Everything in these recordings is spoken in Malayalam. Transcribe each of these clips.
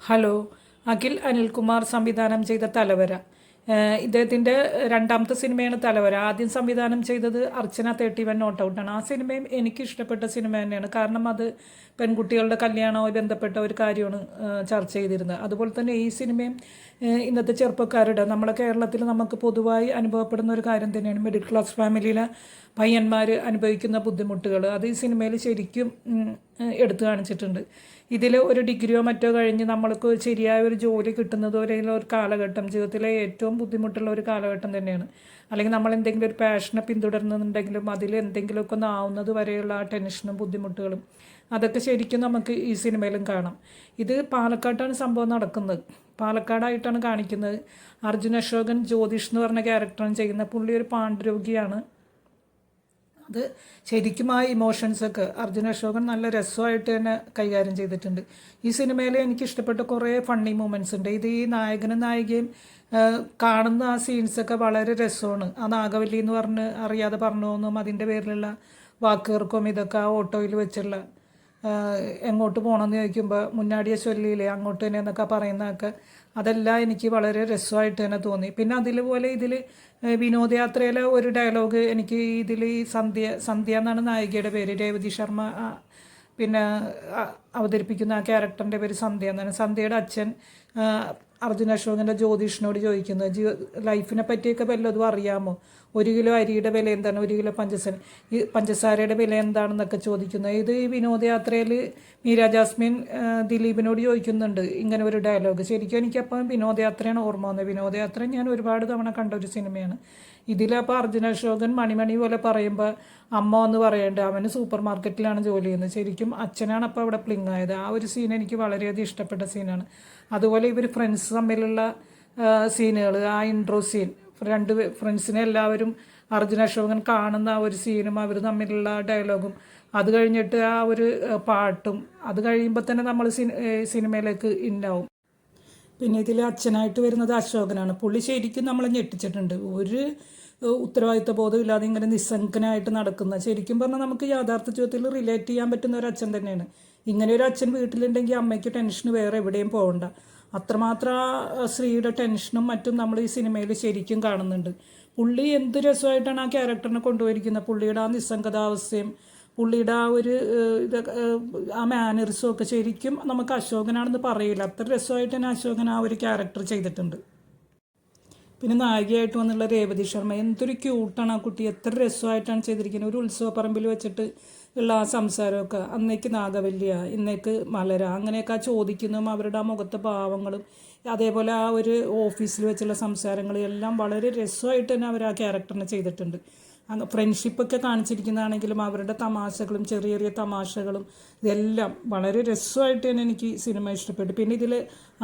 ഹലോ. അഖിൽ അനിൽകുമാർ സംവിധാനം ചെയ്ത തലവര. ഇദ്ദേഹത്തിൻ്റെ രണ്ടാമത്തെ സിനിമയാണ് തലവര. ആദ്യം സംവിധാനം ചെയ്തത് അർച്ചന 31 നോട്ട് ഔട്ടാണ്. ആ സിനിമയും എനിക്ക് ഇഷ്ടപ്പെട്ട സിനിമ തന്നെയാണ്. കാരണം അത് പെൺകുട്ടികളുടെ കല്യാണവുമായി ബന്ധപ്പെട്ട ഒരു കാര്യമാണ് ചർച്ച ചെയ്തിരുന്നത്. അതുപോലെ തന്നെ ഈ സിനിമയും ഇന്നത്തെ ചെറുപ്പക്കാരുടെ നമ്മളെ കേരളത്തിൽ നമുക്ക് പൊതുവായി അനുഭവപ്പെടുന്ന ഒരു കാര്യം തന്നെയാണ്. മിഡിൽ ക്ലാസ് ഫാമിലിയിലെ പയ്യന്മാർ അനുഭവിക്കുന്ന ബുദ്ധിമുട്ടുകൾ അത് ഈ സിനിമയിൽ ശരിക്കും എടുത്തു കാണിച്ചിട്ടുണ്ട്. ഇതിൽ ഒരു ഡിഗ്രിയോ മറ്റോ കഴിഞ്ഞ് നമ്മൾക്ക് ശരിയായ ഒരു ജോലി കിട്ടുന്നത് വരെയുള്ള ഒരു കാലഘട്ടം ജീവിതത്തിലെ ഏറ്റവും ബുദ്ധിമുട്ടുള്ള ഒരു കാലഘട്ടം തന്നെയാണ്. അല്ലെങ്കിൽ നമ്മൾ എന്തെങ്കിലും ഒരു പാഷനെ പിന്തുടരുന്നുണ്ടെങ്കിലും അതിൽ എന്തെങ്കിലുമൊക്കെ ഒന്ന് ആവുന്നത് വരെയുള്ള ആ ടെൻഷനും ബുദ്ധിമുട്ടുകളും അതൊക്കെ ശരിക്കും നമുക്ക് ഈ സിനിമയിലും കാണാം. ഇത് പാലക്കാട്ടാണ് സംഭവം നടക്കുന്നത്. പാലക്കാടായിട്ടാണ് കാണിക്കുന്നത്. അർജുൻ അശോകൻ ജ്യോതിഷ് എന്ന് പറഞ്ഞ ക്യാരക്ടറാണ് ചെയ്യുന്നത്. പുള്ളി ഒരു പാണ്ഡുരോഗിയാണ്. അത് ശരിക്കും ആ ഇമോഷൻസൊക്കെ അർജുൻ അശോകൻ നല്ല രസമായിട്ട് തന്നെ കൈകാര്യം ചെയ്തിട്ടുണ്ട്. ഈ സിനിമയിൽ എനിക്ക് ഇഷ്ടപ്പെട്ട കുറേ ഫണ്ണി മൂമെൻറ്റ്സ് ഉണ്ട്. ഇത് ഈ നായകനും നായികയും കാണുന്ന ആ സീൻസൊക്കെ വളരെ രസമാണ്. ആ നാഗവല്ലി എന്ന് പറഞ്ഞ് അറിയാതെ പറഞ്ഞു പോകുന്നതും അതിൻ്റെ പേരിലുള്ള വാക്കുകൾക്കും ഇതൊക്കെ ആ ഓട്ടോയിൽ വെച്ചുള്ള എങ്ങോട്ട് പോകണമെന്ന് ചോദിക്കുമ്പോൾ മുന്നാടിയെ ചൊല്ലിയില്ലേ അങ്ങോട്ട് തന്നെ എന്നൊക്കെ പറയുന്നതൊക്കെ അതെല്ലാം എനിക്ക് വളരെ രസമായിട്ട് തന്നെ തോന്നി. പിന്നെ അതിലുപോലെ ഇതിൽ വിനോദയാത്രയിലെ ഒരു ഡയലോഗ് എനിക്ക് ഇതിൽ ഈ സന്ധ്യ എന്നാണ് നായികയുടെ പേര്. രേവതി ശർമ്മ പിന്നെ അവതരിപ്പിക്കുന്ന ആ ക്യാരക്ടറിൻ്റെ പേര് സന്ധ്യ എന്നാണ്. സന്ധ്യയുടെ അച്ഛൻ അർജുൻ അശോകൻ്റെ ജ്യോതിഷിനോട് ചോദിക്കുന്നത് ലൈഫിനെ പറ്റിയൊക്കെ വല്ലതും അറിയാമോ, 1 കിലോ അരിയുടെ വില എന്താണ്, 1 കിലോ പഞ്ചസാരയുടെ വില എന്താണെന്നൊക്കെ ചോദിക്കുന്നത്. ഇത് ഈ വിനോദയാത്രയിൽ മീര ജാസ്മിൻ ദിലീപിനോട് ചോദിക്കുന്നുണ്ട് ഇങ്ങനെ ഒരു ഡയലോഗ്. ശരിക്കും എനിക്കപ്പം വിനോദയാത്രയാണ് ഓർമ്മ വന്നത്. വിനോദയാത്ര ഞാൻ ഒരുപാട് തവണ കണ്ട ഒരു സിനിമയാണ്. ഇതിലപ്പോൾ അർജുൻ അശോകൻ മണിമണി പോലെ പറയുമ്പോൾ അമ്മ എന്ന് പറയേണ്ട അവന് സൂപ്പർ മാർക്കറ്റിലാണ് ജോലി ചെയ്യുന്നത്. ശരിക്കും അച്ഛനാണ് അപ്പോൾ അവിടെ പ്ലിങ് ആയത്. ആ ഒരു സീൻ എനിക്ക് വളരെയധികം ഇഷ്ടപ്പെട്ട സീനാണ്. അതുപോലെ ഇവർ ഫ്രണ്ട്സ് തമ്മിലുള്ള സീനുകൾ, ആ ഇൻട്രോ സീൻ, രണ്ട് ഫ്രണ്ട്സിനെ എല്ലാവരും അർജുൻ അശോകൻ കാണുന്ന ആ ഒരു സീനും അവർ തമ്മിലുള്ള ഡയലോഗും അത് കഴിഞ്ഞിട്ട് ആ ഒരു പാട്ടും അത് കഴിയുമ്പോൾ തന്നെ നമ്മൾ സിനിമയിലേക്ക് ഇന്നാവും. പിന്നെ ഇതിൽ അച്ഛനായിട്ട് വരുന്നത് അശോകനാണ്. പുള്ളി ശരിക്കും നമ്മളെ ഞെട്ടിച്ചിട്ടുണ്ട്. ഒരു ഉത്തരവാദിത്വ ബോധം ഇല്ലാതെ ഇങ്ങനെ നിസ്സംഗനായിട്ട് നടക്കുന്ന, ശരിക്കും പറഞ്ഞാൽ നമുക്ക് യഥാർത്ഥ ജീവിതത്തിൽ റിലേറ്റ് ചെയ്യാൻ പറ്റുന്ന ഒരു അച്ഛൻ തന്നെയാണ്. ഇങ്ങനെ ഒരു അച്ഛൻ വീട്ടിലുണ്ടെങ്കിൽ അമ്മയ്ക്ക് ടെൻഷന് വേറെ എവിടെയും പോകണ്ട. അത്രമാത്രം ആ സ്ത്രീയുടെ ടെൻഷനും മറ്റും നമ്മൾ ഈ സിനിമയിൽ ശരിക്കും കാണുന്നുണ്ട്. പുള്ളി എന്ത് രസമായിട്ടാണ് ആ ക്യാരക്ടറിനെ കൊണ്ടുപോയിരിക്കുന്നത്. പുള്ളിയുടെ ആ നിസ്സംഗതാവസ്ഥയും പുള്ളിയുടെ ആ ഒരു ആ മാനറിസും ഒക്കെ ശരിക്കും നമുക്ക് അശോകനാണെന്ന് പറയില്ല. അത്ര രസമായിട്ട് തന്നെ അശോകൻ ആ ഒരു ക്യാരക്ടർ ചെയ്തിട്ടുണ്ട്. പിന്നെ നായികയായിട്ട് വന്നുള്ള രേവതി ശർമ്മ എന്തൊരു ക്യൂട്ടാണ് ആ കുട്ടി. എത്ര രസമായിട്ടാണ് ചെയ്തിരിക്കുന്നത്. ഒരു ഉത്സവപ്പറമ്പിൽ വെച്ചിട്ട് ഉള്ള ആ സംസാരമൊക്കെ, അന്നേക്ക് നാഗവല്യ ഇന്നേക്ക് മലര അങ്ങനെയൊക്കെ ചോദിക്കുന്നതും അവരുടെ ആ മുഖത്തെ ഭാവങ്ങളും അതേപോലെ ആ ഒരു ഓഫീസിൽ വെച്ചുള്ള സംസാരങ്ങളും എല്ലാം വളരെ രസമായിട്ട് തന്നെ അവർ ആ ക്യാരക്ടറിനെ ചെയ്തിട്ടുണ്ട്. ഫ്രണ്ട്ഷിപ്പൊക്കെ കാണിച്ചിരിക്കുന്നതാണെങ്കിലും അവരുടെ തമാശകളും ചെറിയ ചെറിയ തമാശകളും ഇതെല്ലാം വളരെ രസമായിട്ട് തന്നെ എനിക്ക് സിനിമ ഇഷ്ടപ്പെട്ടു. പിന്നെ ഇതിൽ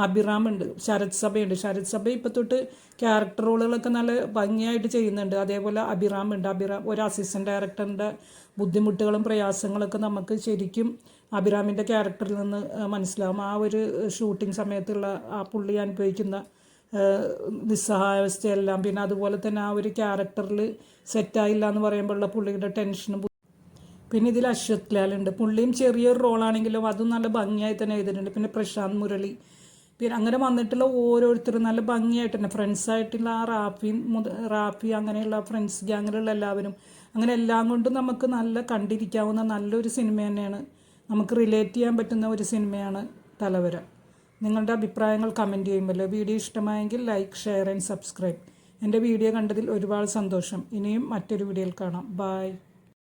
അഭിറാം ഉണ്ട്, ശരത് സഭയുണ്ട്. ശരത് സഭ ഇപ്പോൾ തൊട്ട് ക്യാരക്ടർ റോളുകളൊക്കെ നല്ല ഭംഗിയായിട്ട് ചെയ്യുന്നുണ്ട്. അതേപോലെ അഭിറാം ഉണ്ട്. അഭിറാം ഒരു അസിസ്റ്റൻറ്റ് ഡയറക്ടറിൻ്റെ ബുദ്ധിമുട്ടുകളും പ്രയാസങ്ങളൊക്കെ നമുക്ക് ശരിക്കും അഭിറാമിൻ്റെ ക്യാരക്ടറിൽ നിന്ന് മനസ്സിലാവും. ആ ഒരു ഷൂട്ടിംഗ് സമയത്തുള്ള ആ പുള്ളി അനുഭവിക്കുന്ന നിസ്സഹായാവസ്ഥയെല്ലാം, പിന്നെ അതുപോലെ തന്നെ ആ ഒരു ക്യാരക്ടറിൽ സെറ്റായില്ല എന്ന് പറയുമ്പോഴുള്ള പുള്ളിയുടെ ടെൻഷനും. പിന്നെ ഇതിൽ അശ്വത് ലാൽ ഉണ്ട്. പുള്ളിയും ചെറിയൊരു റോളാണെങ്കിലും അതും നല്ല ഭംഗിയായി തന്നെ ചെയ്തിട്ടുണ്ട്. പിന്നെ പ്രശാന്ത് മുരളി, പിന്നെ അങ്ങനെ വന്നിട്ടുള്ള ഓരോരുത്തരും നല്ല ഭംഗിയായിട്ട് തന്നെ ഫ്രണ്ട്സായിട്ടുള്ള ആ റാഫി അങ്ങനെയുള്ള ഫ്രണ്ട്സ് ഗ്യാങ്ങിലുള്ള എല്ലാവരും അങ്ങനെ എല്ലാം കൊണ്ടും നമുക്ക് നല്ല കണ്ടിരിക്കാവുന്ന നല്ലൊരു സിനിമ തന്നെയാണ്. നമുക്ക് റിലേറ്റ് ചെയ്യാൻ പറ്റുന്ന ഒരു സിനിമയാണ് തലവര. നിങ്ങളുടെ അഭിപ്രായങ്ങൾ കമൻറ്റ് ചെയ്യുമല്ലോ. വീഡിയോ ഇഷ്ടമായെങ്കിൽ ലൈക്ക്, ഷെയർ ആൻഡ് സബ്സ്ക്രൈബ്. എൻ്റെ വീഡിയോ കണ്ടതിൽ ഒരുപാട് സന്തോഷം. ഇനിയും മറ്റൊരു വീഡിയോയിൽ കാണാം. ബൈ.